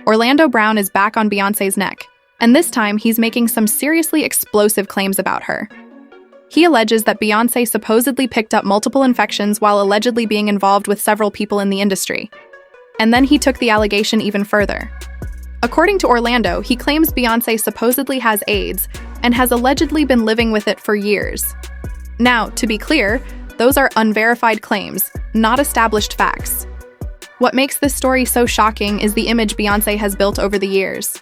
Orlando Brown is back on Beyoncé's neck, and this time he's making some seriously explosive claims about her. He alleges that Beyoncé supposedly picked up multiple infections while allegedly being involved with several people in the industry. And then he took the allegation even further. According to Orlando, he claims Beyoncé supposedly has AIDS and has allegedly been living with it for years. Now, to be clear, those are unverified claims, not established facts. What makes this story so shocking is the image Beyoncé has built over the years.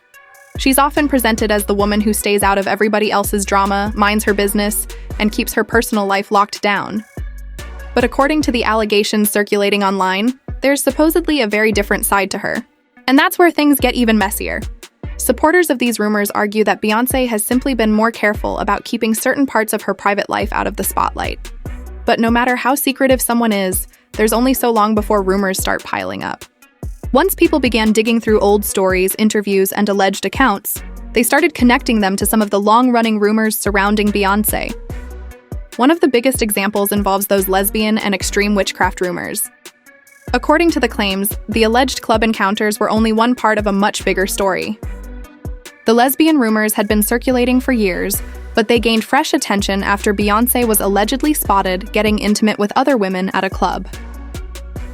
She's often presented as the woman who stays out of everybody else's drama, minds her business, and keeps her personal life locked down. But according to the allegations circulating online, there's supposedly a very different side to her. And that's where things get even messier. Supporters of these rumors argue that Beyoncé has simply been more careful about keeping certain parts of her private life out of the spotlight. But no matter how secretive someone is, there's only so long before rumors start piling up. Once people began digging through old stories, interviews, and alleged accounts, they started connecting them to some of the long-running rumors surrounding Beyoncé. One of the biggest examples involves those lesbian and extreme witchcraft rumors. According to the claims, the alleged club encounters were only one part of a much bigger story. The lesbian rumors had been circulating for years, but they gained fresh attention after Beyoncé was allegedly spotted getting intimate with other women at a club.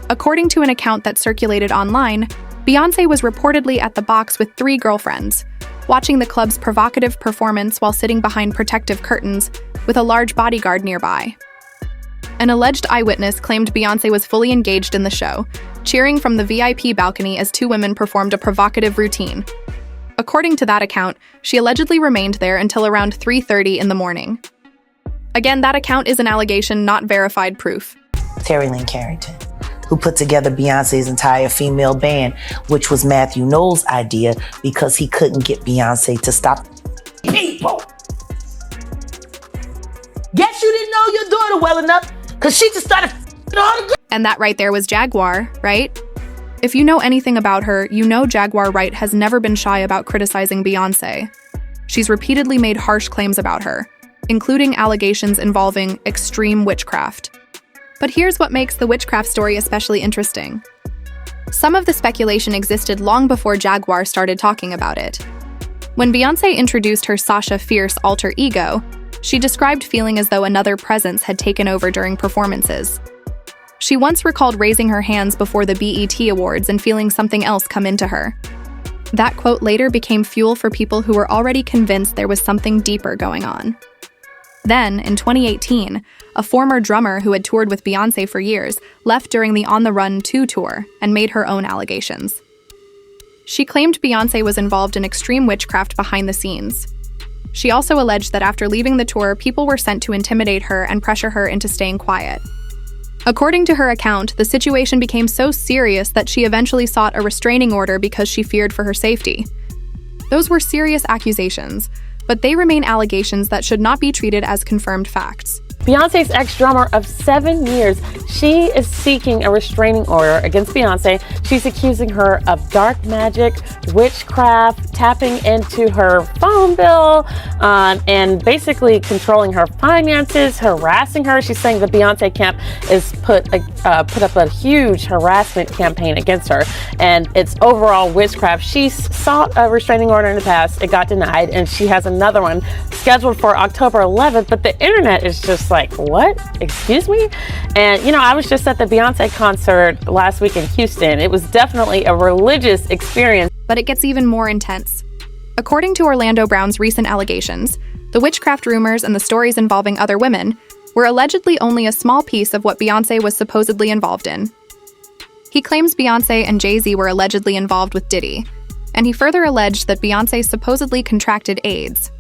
According to an account that circulated online, Beyoncé was reportedly at the box with 3 girlfriends, watching the club's provocative performance while sitting behind protective curtains with a large bodyguard nearby. An alleged eyewitness claimed Beyoncé was fully engaged in the show, cheering from the VIP balcony as 2 women performed a provocative routine. According to that account, she allegedly remained there until around 3:30 in the morning. Again, that account is an allegation, not verified proof. Terry Lynn Carrington, who put together Beyonce's entire female band, which was Matthew Knowles' idea because he couldn't get Beyonce to stop people. Guess you didn't know your daughter well enough, because she just started all the girls. And that right there was Jaguar, right? If you know anything about her, you know Jaguar Wright has never been shy about criticizing Beyoncé. She's repeatedly made harsh claims about her, including allegations involving extreme witchcraft. But here's what makes the witchcraft story especially interesting. Some of the speculation existed long before Jaguar started talking about it. When Beyoncé introduced her Sasha Fierce alter ego, she described feeling as though another presence had taken over during performances. She once recalled raising her hands before the BET Awards and feeling something else come into her. That quote later became fuel for people who were already convinced there was something deeper going on. Then, in 2018, a former drummer who had toured with Beyoncé for years left during the On the Run 2 tour and made her own allegations. She claimed Beyoncé was involved in extreme witchcraft behind the scenes. She also alleged that after leaving the tour, people were sent to intimidate her and pressure her into staying quiet. According to her account, the situation became so serious that she eventually sought a restraining order because she feared for her safety. Those were serious accusations, but they remain allegations that should not be treated as confirmed facts. Beyonce's ex-drummer of 7 years, she is seeking a restraining order against Beyonce. She's accusing her of dark magic, witchcraft, tapping into her phone bill, and basically controlling her finances, harassing her. She's saying the Beyonce camp is put up a huge harassment campaign against her, and it's overall witchcraft. She sought a restraining order in the past. It got denied, and she has another one scheduled for October 11th, but the internet is just like, what? Excuse me? And, I was just at the Beyonce concert last week in Houston. It was definitely a religious experience. But it gets even more intense. According to Orlando Brown's recent allegations, the witchcraft rumors and the stories involving other women were allegedly only a small piece of what Beyoncé was supposedly involved in. He claims Beyoncé and Jay-Z were allegedly involved with Diddy, and he further alleged that Beyoncé supposedly contracted AIDS.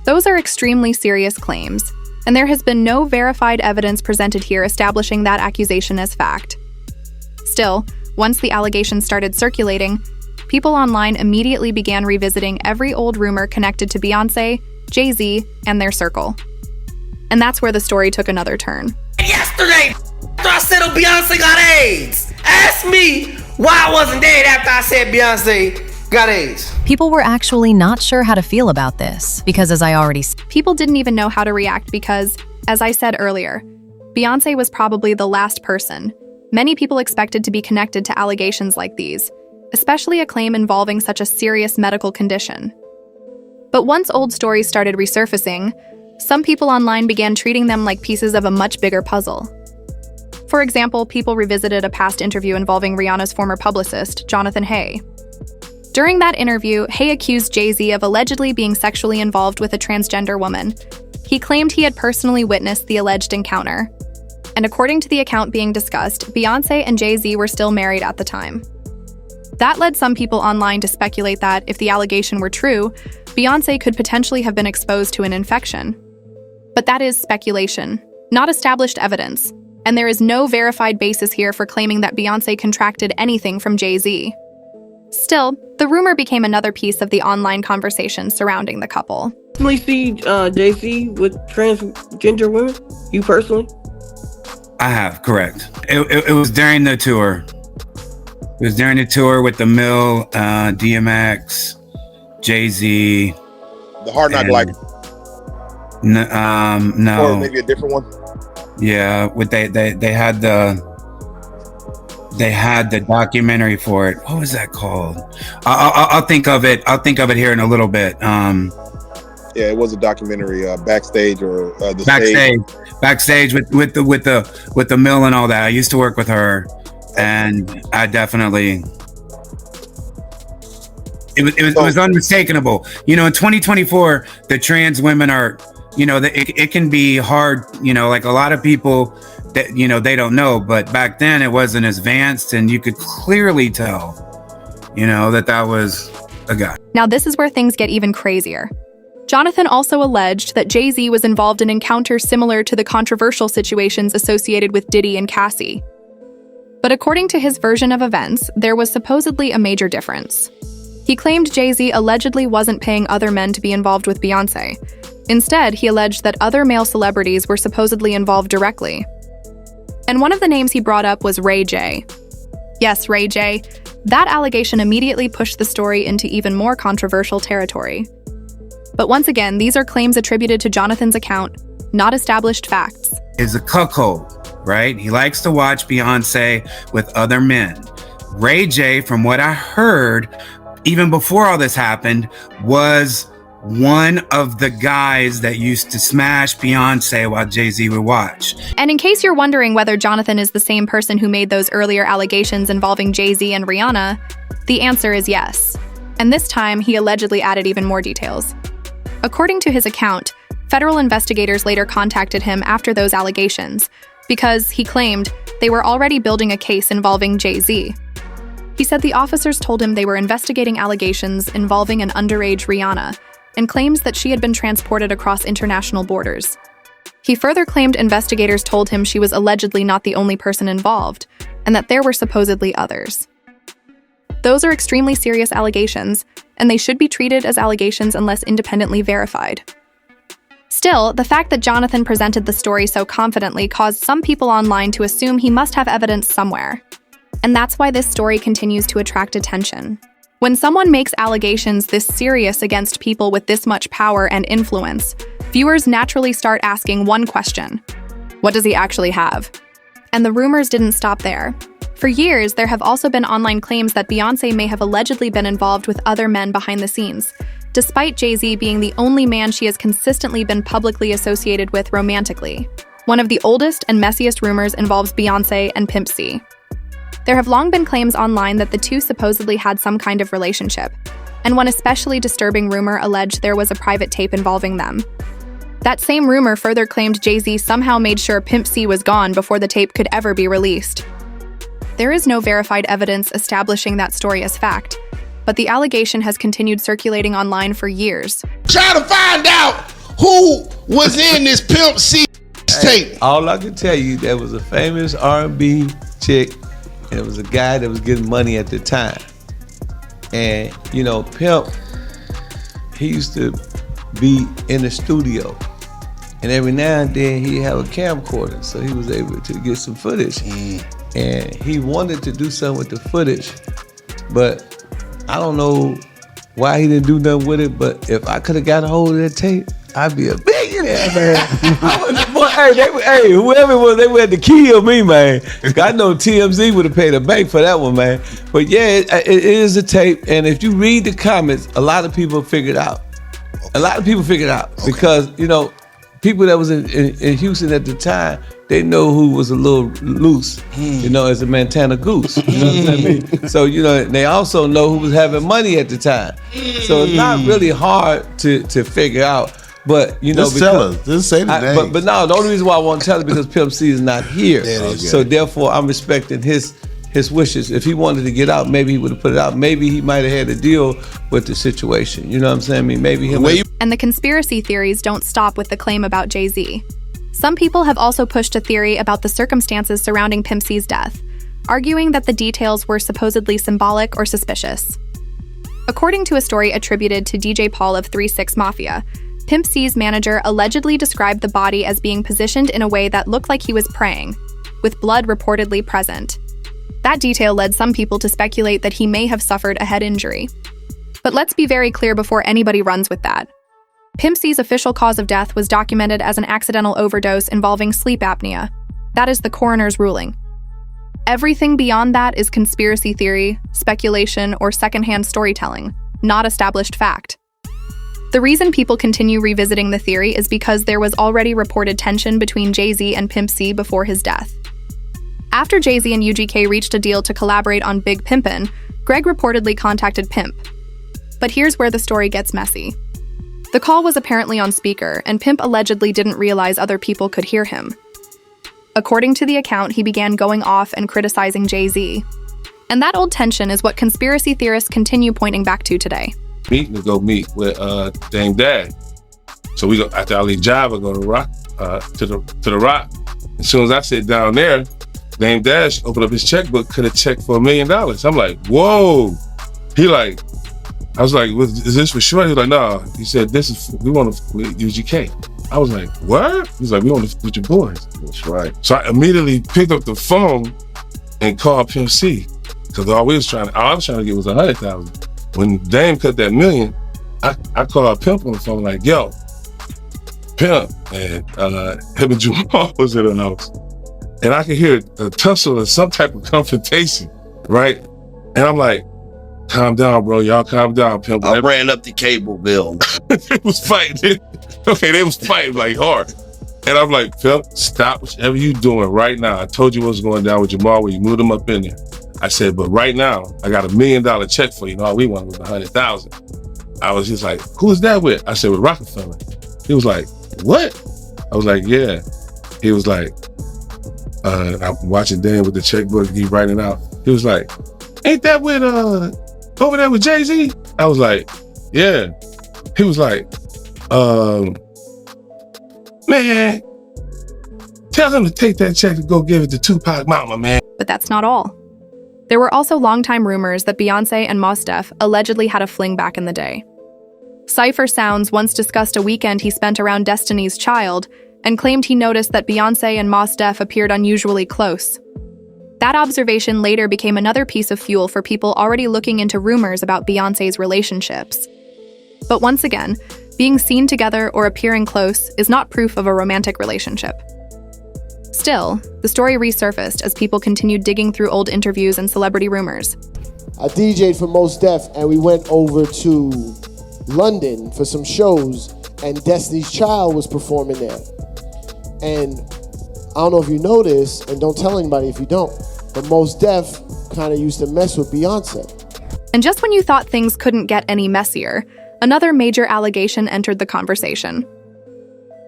Those are extremely serious claims, and there has been no verified evidence presented here establishing that accusation as fact. Still, once the allegations started circulating, people online immediately began revisiting every old rumor connected to Beyoncé, Jay-Z, and their circle. And that's where the story took another turn. Yesterday, after I said Beyonce got AIDS, ask me why I wasn't dead after I said Beyonce got AIDS. People were actually not sure how to feel about this because, as I already said, people didn't even know how to react because, as I said earlier, Beyoncé was probably the last person many people expected to be connected to allegations like these, especially a claim involving such a serious medical condition. But once old stories started resurfacing, some people online began treating them like pieces of a much bigger puzzle. For example, people revisited a past interview involving Rihanna's former publicist, Jonathan Hay. During that interview, Hay accused Jay-Z of allegedly being sexually involved with a transgender woman. He claimed he had personally witnessed the alleged encounter. And according to the account being discussed, Beyonce and Jay-Z were still married at the time. That led some people online to speculate that, if the allegation were true, Beyonce could potentially have been exposed to an infection. But that is speculation, not established evidence, and there is no verified basis here for claiming that Beyonce contracted anything from Jay-Z. Still, the rumor became another piece of the online conversation surrounding the couple. Personally see Jay-Z with transgender women? You personally? I have, correct. It was during the tour. It was during the tour with the Mill, DMX, Jay-Z. The Hard Knock Life. No. Or maybe a different one. Yeah, they had the documentary for it. What was that called? I'll think of it. I'll think of it here in a little bit. Yeah, it was a documentary, backstage or the backstage with the Mill and all that. I used to work with her, and I definitely. It was unmistakable. You know, in 2024, the trans women are, you know, it can be hard. You know, like a lot of people that, you know, they don't know, but back then it wasn't as advanced, and you could clearly tell, you know, that was a guy. Now this is where things get even crazier. Jonathan also alleged that Jay-Z was involved in encounters similar to the controversial situations associated with Diddy and Cassie. But according to his version of events, there was supposedly a major difference. He claimed Jay-Z allegedly wasn't paying other men to be involved with Beyonce. Instead, he alleged that other male celebrities were supposedly involved directly. And one of the names he brought up was Ray J. Yes, Ray J. That allegation immediately pushed the story into even more controversial territory. But once again, these are claims attributed to Jonathan's account, not established facts. Is a cuckold, right? He likes to watch Beyonce with other men. Ray J, from what I heard, even before all this happened, was one of the guys that used to smash Beyonce while Jay-Z would watch. And in case you're wondering whether Jonathan is the same person who made those earlier allegations involving Jay-Z and Rihanna, the answer is yes. And this time, he allegedly added even more details. According to his account, federal investigators later contacted him after those allegations because, he claimed, they were already building a case involving Jay-Z. He said the officers told him they were investigating allegations involving an underage Rihanna and claims that she had been transported across international borders. He further claimed investigators told him she was allegedly not the only person involved and that there were supposedly others. Those are extremely serious allegations, and they should be treated as allegations unless independently verified. Still, the fact that Jonathan presented the story so confidently caused some people online to assume he must have evidence somewhere. And that's why this story continues to attract attention. When someone makes allegations this serious against people with this much power and influence, viewers naturally start asking one question: what does he actually have? And the rumors didn't stop there. For years, there have also been online claims that Beyonce may have allegedly been involved with other men behind the scenes, despite Jay-Z being the only man she has consistently been publicly associated with romantically. One of the oldest and messiest rumors involves Beyonce and Pimp C. There have long been claims online that the two supposedly had some kind of relationship, and one especially disturbing rumor alleged there was a private tape involving them. That same rumor further claimed Jay-Z somehow made sure Pimp C was gone before the tape could ever be released. There is no verified evidence establishing that story as fact, but the allegation has continued circulating online for years. Try to find out who was in this Pimp C tape. All I can tell you, there was a famous R&B chick, and it was a guy that was getting money at the time. And, you know, Pimp, he used to be in the studio. And every now and then he'd have a camcorder, so he was able to get some footage. And he wanted to do something with the footage, but I don't know why he didn't do nothing with it. But if I could have got a hold of that tape, I'd be a billionaire, man. whoever it was, they went to kill me, man. I know TMZ would have paid a bank for that one, man. But yeah, it is a tape, and if you read the comments, a lot of people figured out. A lot of people figured out because people that was in Houston at the time, they know who was a little loose, as a Montana goose. You know what I mean? So they also know who was having money at the time. So it's not really hard to figure out. But just tell us. Just say the name. But no, the only reason why I want to tell it because Pimp C is not here. So therefore, I'm respecting his wishes. If he wanted to get out, maybe he would have put it out. Maybe he might have had to deal with the situation. You know what I'm saying? I mean, maybe him. And the conspiracy theories don't stop with the claim about Jay-Z. Some people have also pushed a theory about the circumstances surrounding Pimp C's death, arguing that the details were supposedly symbolic or suspicious. According to a story attributed to DJ Paul of 3 6 Mafia, Pimp C's manager allegedly described the body as being positioned in a way that looked like he was praying, with blood reportedly present. That detail led some people to speculate that he may have suffered a head injury. But let's be very clear before anybody runs with that. Pimp C's official cause of death was documented as an accidental overdose involving sleep apnea. That is the coroner's ruling. Everything beyond that is conspiracy theory, speculation, or secondhand storytelling, not established fact. The reason people continue revisiting the theory is because there was already reported tension between Jay-Z and Pimp C before his death. After Jay-Z and UGK reached a deal to collaborate on Big Pimpin', Greg reportedly contacted Pimp. But here's where the story gets messy. The call was apparently on speaker, and Pimp allegedly didn't realize other people could hear him. According to the account, he began going off and criticizing Jay-Z. And that old tension is what conspiracy theorists continue pointing back to today. Meeting to go meet with Dame Dad. So we go after I leave Java, go to Rock to the Rock. As soon as I sit down there, Dame Dash opened up his checkbook, cut a check for $1 million. I'm like, whoa. I was like, is this for sure? He was like, no. He said, we want to UGK. I was like, what? He's like, we want to with your boys. That's right. So I immediately picked up the phone and called Pimp C. Because all I was trying to get was 100,000. When Dame cut that $1 million, I called Pimp on the phone like, yo, Pimp. And him and Jamal was in the house. And I could hear a tussle or some type of confrontation, right? And I'm like, calm down, bro. Y'all calm down, Pimp. I ran up the cable bill. They was fighting. Okay, they was fighting like hard. And I'm like, Pimp, stop whatever you doing right now. I told you what was going down with Jamal when you moved him up in there. I said, but right now, I got $1 million check for you. All we wanted was 100,000. I was just like, who's that with? I said, with Rockefeller. He was like, what? I was like, yeah. He was like, I'm watching Dan with the checkbook, he writing out. He was like, ain't that with over there with Jay-Z? I was like, yeah. He was like, man, tell him to take that check and go give it to Tupac Mama, man. But that's not all. There were also longtime rumors that Beyonce and Mos Def allegedly had a fling back in the day. Cypher Sounds once discussed a weekend he spent around Destiny's Child and claimed he noticed that Beyonce and Mos Def appeared unusually close. That observation later became another piece of fuel for people already looking into rumors about Beyonce's relationships. But once again, being seen together or appearing close is not proof of a romantic relationship. Still, the story resurfaced as people continued digging through old interviews and celebrity rumors. I DJ'd for Mos Def and we went over to London for some shows and Destiny's Child was performing there. And I don't know if you know this, and don't tell anybody if you don't, but Mos Def kind of used to mess with Beyonce. And just when you thought things couldn't get any messier, another major allegation entered the conversation.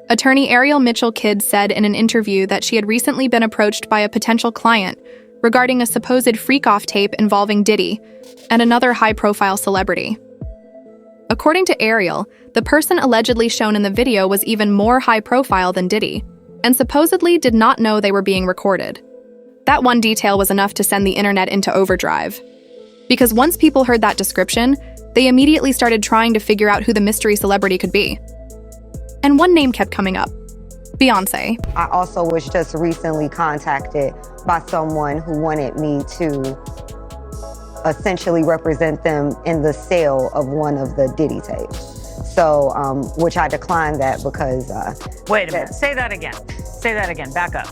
Attorney Ariel Mitchell-Kidd said in an interview that she had recently been approached by a potential client regarding a supposed freak-off tape involving Diddy and another high-profile celebrity. According to Ariel, the person allegedly shown in the video was even more high-profile than Diddy, and supposedly did not know they were being recorded. That one detail was enough to send the internet into overdrive. Because once people heard that description, they immediately started trying to figure out who the mystery celebrity could be. And one name kept coming up: Beyonce. I also was just recently contacted by someone who wanted me to essentially represent them in the sale of one of the Diddy tapes. So, which I declined that because... Wait a minute, say that again. Say that again. Back up.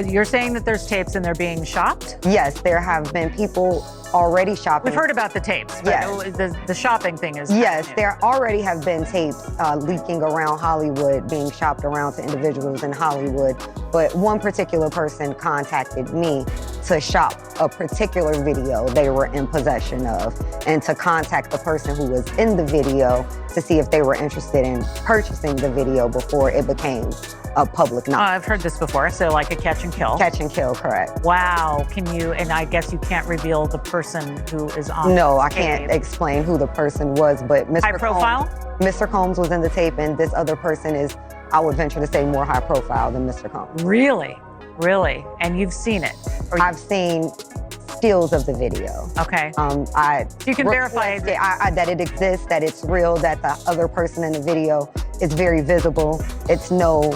You're saying that there's tapes and they're being shopped? Yes, there have been people already shopping. We've heard about the tapes, but yes. the shopping thing is... Yes, there already have been tapes leaking around Hollywood, being shopped around to individuals in Hollywood. But one particular person contacted me to shop a particular video they were in possession of, and to contact the person who was in the video to see if they were interested in purchasing the video before it became a public knowledge. I've heard this before, so like a catch and kill. Catch and kill, correct. Wow, and I guess you can't reveal the person who is on No, I tape. can't explain who the person was, but Mr. High profile? Mr. Combs was in the tape, and this other person is, I would venture to say, more high profile than Mr. Combs. Really? Really? And you've seen it? I've seen stills of the video. Okay. You can verify that it exists, that it's real, that the other person in the video is very visible. It's no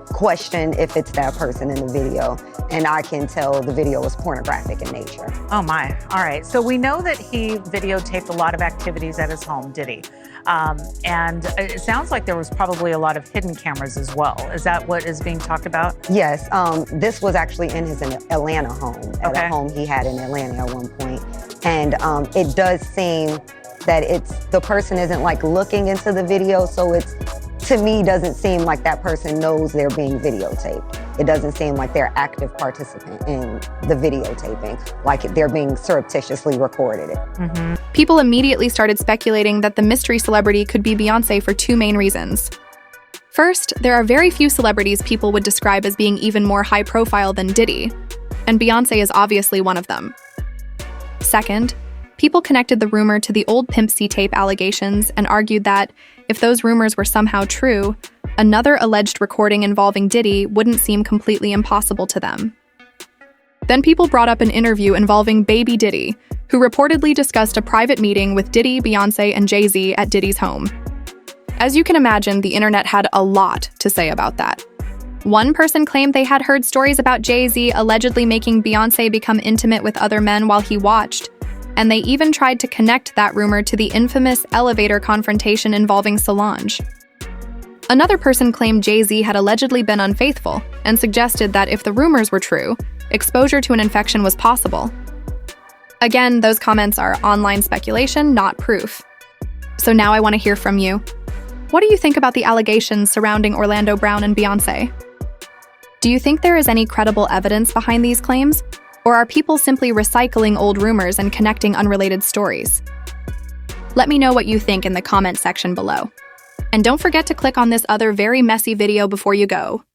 question if it's that person in the video, and I can tell the video is pornographic in nature. Oh my, all right. So we know that he videotaped a lot of activities at his home, Diddy. And it sounds like there was probably a lot of hidden cameras as well. Is that what is being talked about? Yes, this was actually in his Atlanta home, at a home he had in Atlanta at one point. And it does seem that the person isn't like looking into the video, so it's, to me, doesn't seem like that person knows they're being videotaped. It doesn't seem like they're active participant in the videotaping, like they're being surreptitiously recorded. Mm-hmm. People immediately started speculating that the mystery celebrity could be Beyonce for two main reasons. First, there are very few celebrities people would describe as being even more high profile than Diddy, and Beyonce is obviously one of them. Second, people connected the rumor to the old Pimp C tape allegations and argued that, if those rumors were somehow true, another alleged recording involving Diddy wouldn't seem completely impossible to them. Then people brought up an interview involving Baby Diddy, who reportedly discussed a private meeting with Diddy, Beyonce, and Jay-Z at Diddy's home. As you can imagine, the internet had a lot to say about that. One person claimed they had heard stories about Jay-Z allegedly making Beyonce become intimate with other men while he watched, and they even tried to connect that rumor to the infamous elevator confrontation involving Solange. Another person claimed Jay-Z had allegedly been unfaithful and suggested that if the rumors were true, exposure to an infection was possible. Again, those comments are online speculation, not proof. So now I want to hear from you. What do you think about the allegations surrounding Orlando Brown and Beyonce? Do you think there is any credible evidence behind these claims? Or are people simply recycling old rumors and connecting unrelated stories? Let me know what you think in the comment section below. And don't forget to click on this other very messy video before you go.